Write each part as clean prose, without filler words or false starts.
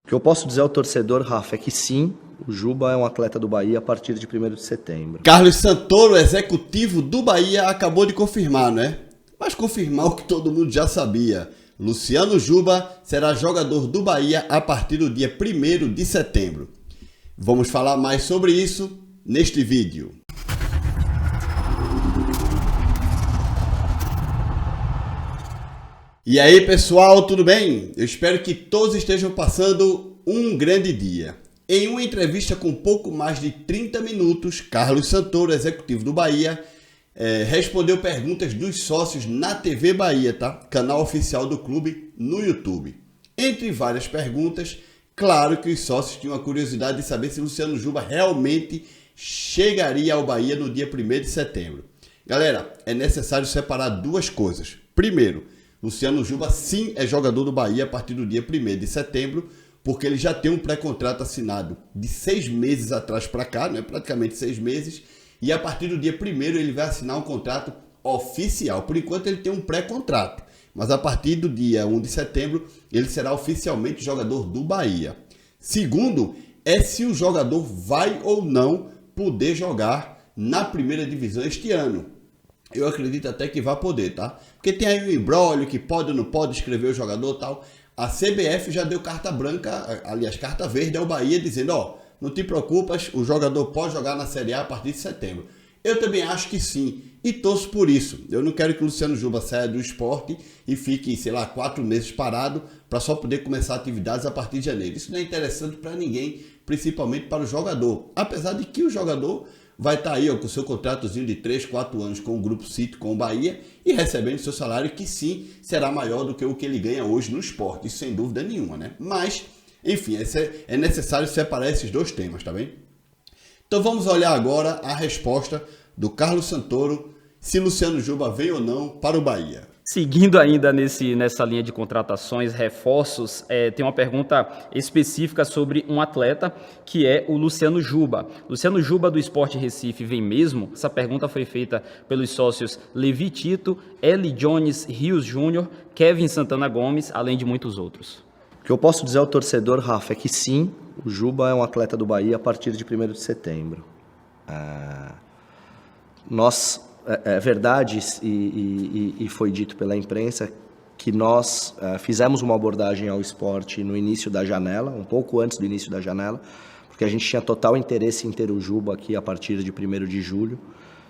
O que eu posso dizer ao torcedor, Rafa, é que sim, o Juba é um atleta do Bahia a partir de 1º de setembro. Carlos Santoro, executivo do Bahia, acabou de confirmar, né? Mas confirmar o que todo mundo já sabia. Luciano Juba será jogador do Bahia a partir do dia 1º de setembro. Vamos falar mais sobre isso neste vídeo. E aí, pessoal, tudo bem? Eu espero que todos estejam passando um grande dia. Em uma entrevista com pouco mais de 30 minutos, Carlos Santoro, executivo do Bahia, respondeu perguntas dos sócios na TV Bahia, tá? Canal oficial do clube no YouTube. Entre várias perguntas, claro que os sócios tinham a curiosidade de saber se Luciano Juba realmente chegaria ao Bahia no dia 1º de setembro. Galera, é necessário separar duas coisas. Primeiro, Luciano Juba sim é jogador do Bahia a partir do dia 1º de setembro, porque ele já tem um pré-contrato assinado de 6 meses atrás para cá, né? Praticamente 6 meses, e a partir do dia 1º ele vai assinar um contrato oficial. Por enquanto ele tem um pré-contrato, mas a partir do dia 1 de setembro ele será oficialmente jogador do Bahia. Segundo, é se o jogador vai ou não poder jogar na primeira divisão este ano. Eu acredito até que vai poder, tá? Porque tem aí um imbróglio que pode ou não pode escrever o jogador e tal. A CBF já deu carta branca, aliás, carta verde ao Bahia, dizendo, não te preocupas, o jogador pode jogar na Série A partir de setembro. Eu também acho que sim, e torço por isso. Eu não quero que o Luciano Juba saia do esporte e fique, 4 meses parado para só poder começar atividades a partir de janeiro. Isso não é interessante para ninguém, principalmente para o jogador. Apesar de que o jogador vai estar aí com o seu contratozinho de 3, 4 anos com o Grupo City, com o Bahia, e recebendo seu salário que sim será maior do que o que ele ganha hoje no esporte, isso sem dúvida nenhuma, né? Mas, enfim, é necessário separar esses dois temas, tá bem? Então vamos olhar agora a resposta do Carlos Santoro, se Luciano Juba vem ou não para o Bahia. Seguindo ainda nessa linha de contratações, reforços, tem uma pergunta específica sobre um atleta que é o Luciano Juba. Luciano Juba do Sport Recife vem mesmo? Essa pergunta foi feita pelos sócios Levi Tito, Eli Jones Rios Júnior, Kevin Santana Gomes, além de muitos outros. O que eu posso dizer ao torcedor, Rafa, é que sim, o Juba é um atleta do Bahia a partir de 1º de setembro. É verdade e foi dito pela imprensa que nós fizemos uma abordagem ao esporte no início da janela, um pouco antes do início da janela, porque a gente tinha total interesse em ter o Juba aqui a partir de 1º de julho.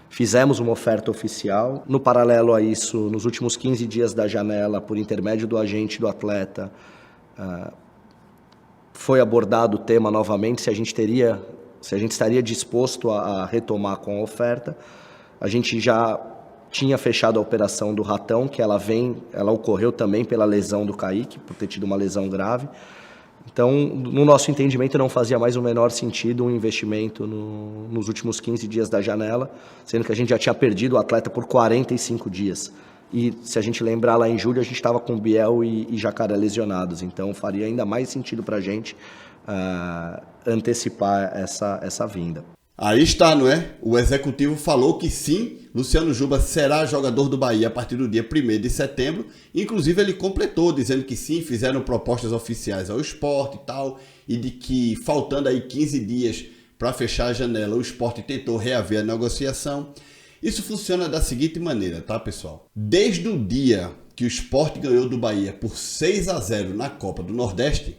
Fizemos uma oferta oficial. No paralelo a isso, nos últimos 15 dias da janela, por intermédio do agente do atleta, foi abordado o tema novamente, se a gente estaria disposto a retomar com a oferta. A gente já tinha fechado a operação do Ratão, que ela ocorreu também pela lesão do Kaique, por ter tido uma lesão grave. Então, no nosso entendimento, não fazia mais o menor sentido um investimento nos últimos 15 dias da janela, sendo que a gente já tinha perdido o atleta por 45 dias. E se a gente lembrar, lá em julho, a gente estava com Biel e Jacaré lesionados. Então, faria ainda mais sentido para a gente antecipar essa vinda. Aí está, não é? O executivo falou que sim, Luciano Juba será jogador do Bahia a partir do dia 1º de setembro. Inclusive ele completou, dizendo que sim, fizeram propostas oficiais ao Sport e tal, e de que faltando aí 15 dias para fechar a janela, o Sport tentou reaver a negociação. Isso funciona da seguinte maneira, tá, pessoal? Desde o dia que o Sport ganhou do Bahia por 6-0 na Copa do Nordeste,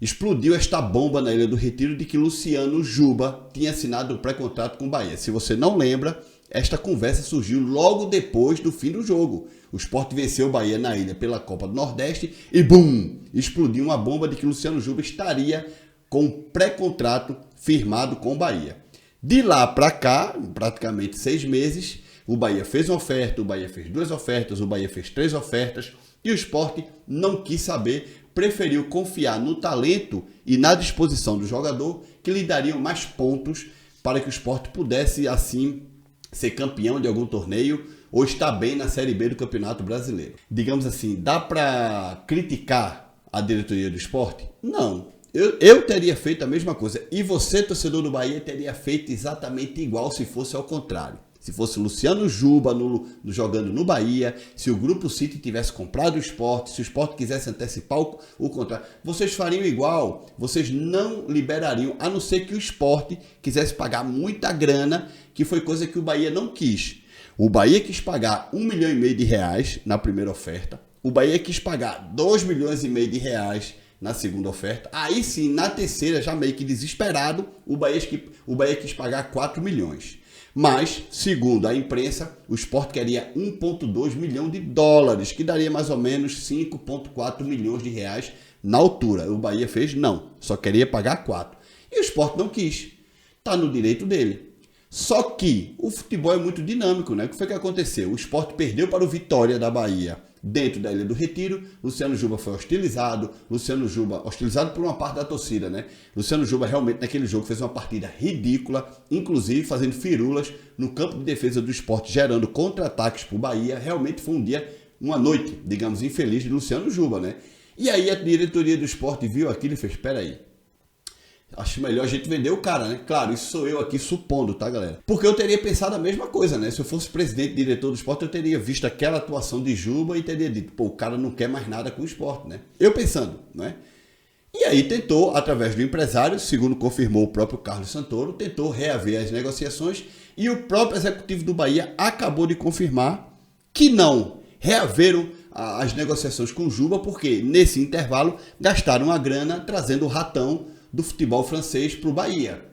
explodiu esta bomba na Ilha do Retiro de que Luciano Juba tinha assinado um pré-contrato com o Bahia. Se você não lembra, esta conversa surgiu logo depois do fim do jogo. O Sport venceu o Bahia na ilha pela Copa do Nordeste e, bum, explodiu uma bomba de que Luciano Juba estaria com um pré-contrato firmado com o Bahia. De lá para cá, praticamente 6 meses, o Bahia fez uma oferta, o Bahia fez 2 ofertas, o Bahia fez 3 ofertas e o Sport não quis saber, preferiu confiar no talento e na disposição do jogador que lhe dariam mais pontos para que o Sport pudesse, assim, ser campeão de algum torneio ou estar bem na Série B do Campeonato Brasileiro. Digamos assim, dá para criticar a diretoria do Sport? Não. Eu teria feito a mesma coisa. E você, torcedor do Bahia, teria feito exatamente igual se fosse ao contrário. Se fosse Luciano Juba jogando no Bahia, se o Grupo City tivesse comprado o Sport, se o Sport quisesse antecipar o contrato, vocês fariam igual, vocês não liberariam, a não ser que o Sport quisesse pagar muita grana, que foi coisa que o Bahia não quis. O Bahia quis pagar R$1,5 milhão na primeira oferta, o Bahia quis pagar R$2,5 milhões na segunda oferta, aí sim, na terceira, já meio que desesperado, o Bahia quis pagar 4 milhões. Mas, segundo a imprensa, o Sport queria 1,2 milhão de dólares, que daria mais ou menos 5,4 milhões de reais na altura. O Bahia fez não, só queria pagar 4. E o Sport não quis. Está no direito dele. Só que o futebol é muito dinâmico, né? O que foi que aconteceu? O Sport perdeu para o Vitória da Bahia dentro da Ilha do Retiro. Luciano Juba foi hostilizado. Hostilizado por uma parte da torcida, né? Luciano Juba realmente naquele jogo fez uma partida ridícula, inclusive fazendo firulas no campo de defesa do Sport, gerando contra-ataques para o Bahia. Realmente foi uma noite, digamos, infeliz de Luciano Juba, né? E aí a diretoria do Sport viu aquilo e fez, espera aí, acho melhor a gente vender o cara, né? Claro, isso sou eu aqui supondo, tá, galera? Porque eu teria pensado a mesma coisa, né? Se eu fosse presidente e diretor do Sport, eu teria visto aquela atuação de Juba e teria dito, pô, o cara não quer mais nada com o Sport, né? Eu pensando, né? E aí tentou, através do empresário, segundo confirmou o próprio Carlos Santoro, tentou reaver as negociações e o próprio executivo do Bahia acabou de confirmar que não reaveram as negociações com o Juba, porque nesse intervalo gastaram a grana trazendo o ratão do futebol francês para o Bahia.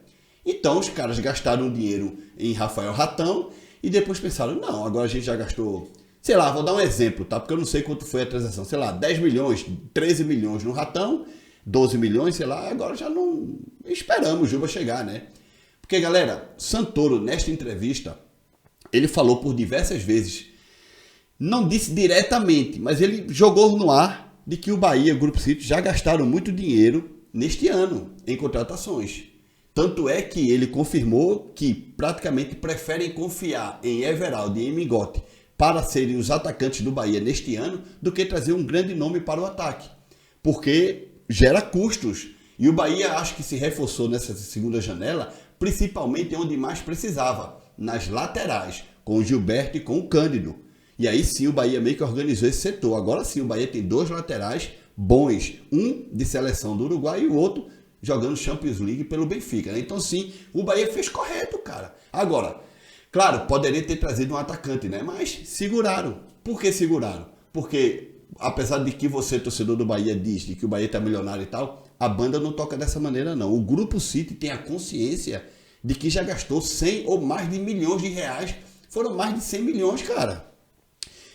Então os caras gastaram dinheiro em Rafael Ratão e depois pensaram, não, agora a gente já gastou, sei lá, vou dar um exemplo, tá? Porque eu não sei quanto foi a transação, sei lá, 10 milhões, 13 milhões no Ratão, 12 milhões, sei lá, agora já não esperamos o Juba chegar, né? Porque, galera, Santoro, nesta entrevista, ele falou por diversas vezes, não disse diretamente, mas ele jogou no ar de que o Bahia e o Grupo City já gastaram muito dinheiro neste ano em contratações. Tanto é que ele confirmou que praticamente preferem confiar em Everaldo e em Mingote para serem os atacantes do Bahia neste ano do que trazer um grande nome para o ataque. Porque gera custos. E o Bahia acho que se reforçou nessa segunda janela, principalmente onde mais precisava, nas laterais, com o Gilberto e com o Cândido. E aí sim o Bahia meio que organizou esse setor. Agora sim o Bahia tem 2 laterais bons, um de seleção do Uruguai e o outro jogando Champions League pelo Benfica, né? Então sim, o Bahia fez correto, cara. Agora, claro, poderia ter trazido um atacante, né? Mas seguraram. Por que seguraram? Porque, apesar de que você, torcedor do Bahia, diz de que o Bahia tá milionário e tal, a banda não toca dessa maneira, não. O Grupo City tem a consciência de que já gastou 100 ou mais de milhões de reais. Foram mais de 100 milhões, cara.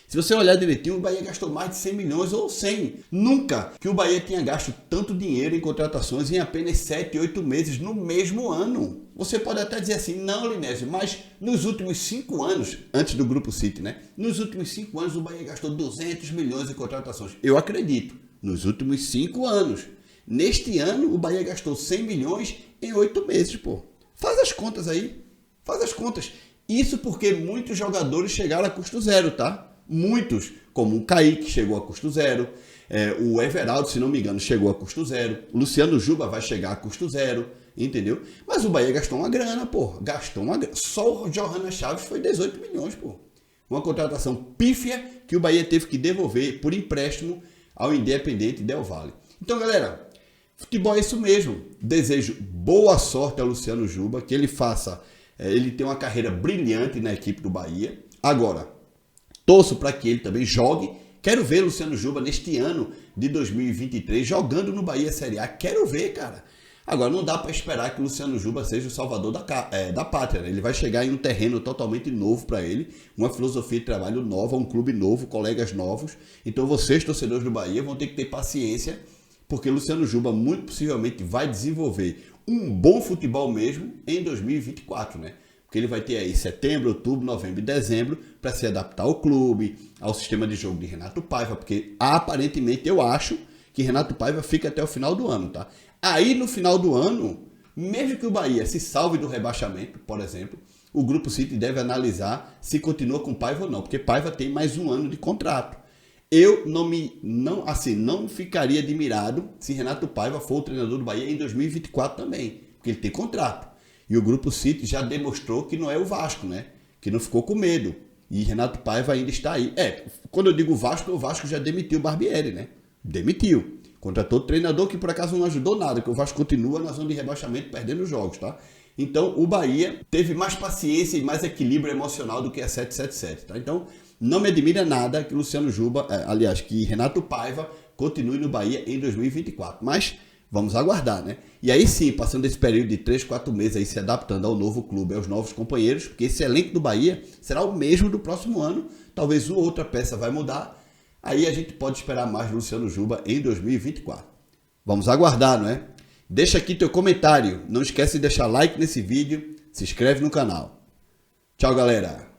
Se você olhar direitinho, o Bahia gastou mais de 100 milhões ou 100. Nunca que o Bahia tenha gasto tanto dinheiro em contratações em apenas 7, 8 meses no mesmo ano. Você pode até dizer assim, não, Linésio, mas nos últimos 5 anos, antes do Grupo City, né? Nos últimos 5 anos o Bahia gastou 200 milhões em contratações. Eu acredito, nos últimos 5 anos. Neste ano, o Bahia gastou 100 milhões em 8 meses, pô. Faz as contas aí, faz as contas. Isso porque muitos jogadores chegaram a custo zero, tá? Muitos, como o Kaique chegou a custo zero, o Everaldo, se não me engano, chegou a custo zero, o Luciano Juba vai chegar a custo zero, entendeu? Mas o Bahia gastou uma grana, pô, só o Johanna Chaves foi 18 milhões, pô. Uma contratação pífia que o Bahia teve que devolver por empréstimo ao Independente Del Valle. Então, galera, futebol é isso mesmo. Desejo boa sorte ao Luciano Juba, que ele ele tem uma carreira brilhante na equipe do Bahia. Agora, torço para que ele também jogue. Quero ver Luciano Juba neste ano de 2023 jogando no Bahia Série A. Quero ver, cara. Agora, não dá para esperar que o Luciano Juba seja o salvador da pátria, né? Ele vai chegar em um terreno totalmente novo para ele, uma filosofia de trabalho nova, um clube novo, colegas novos. Então, vocês, torcedores do Bahia, vão ter que ter paciência, porque Luciano Juba muito possivelmente vai desenvolver um bom futebol mesmo em 2024, né? Porque ele vai ter aí setembro, outubro, novembro e dezembro para se adaptar ao clube, ao sistema de jogo de Renato Paiva, porque aparentemente eu acho que Renato Paiva fica até o final do ano, tá? Aí no final do ano, mesmo que o Bahia se salve do rebaixamento, por exemplo, o Grupo City deve analisar se continua com Paiva ou não, porque Paiva tem mais um ano de contrato. Eu não ficaria admirado se Renato Paiva for o treinador do Bahia em 2024 também, porque ele tem contrato. E o Grupo City já demonstrou que não é o Vasco, né? que não ficou com medo. E Renato Paiva ainda está aí. Quando eu digo o Vasco já demitiu o Barbieri, né? Demitiu. Contratou treinador que por acaso não ajudou nada, que o Vasco continua na zona de rebaixamento perdendo jogos, tá? Então o Bahia teve mais paciência e mais equilíbrio emocional do que a 777, tá? Então não me admira nada que Luciano Juba, que Renato Paiva continue no Bahia em 2024. Mas vamos aguardar, né? E aí sim, passando esse período de 3, 4 meses aí se adaptando ao novo clube, aos novos companheiros, porque esse elenco do Bahia será o mesmo do próximo ano, talvez uma outra peça vai mudar, aí a gente pode esperar mais Luciano Juba em 2024. Vamos aguardar, não é? Deixa aqui teu comentário, não esquece de deixar like nesse vídeo, se inscreve no canal. Tchau, galera!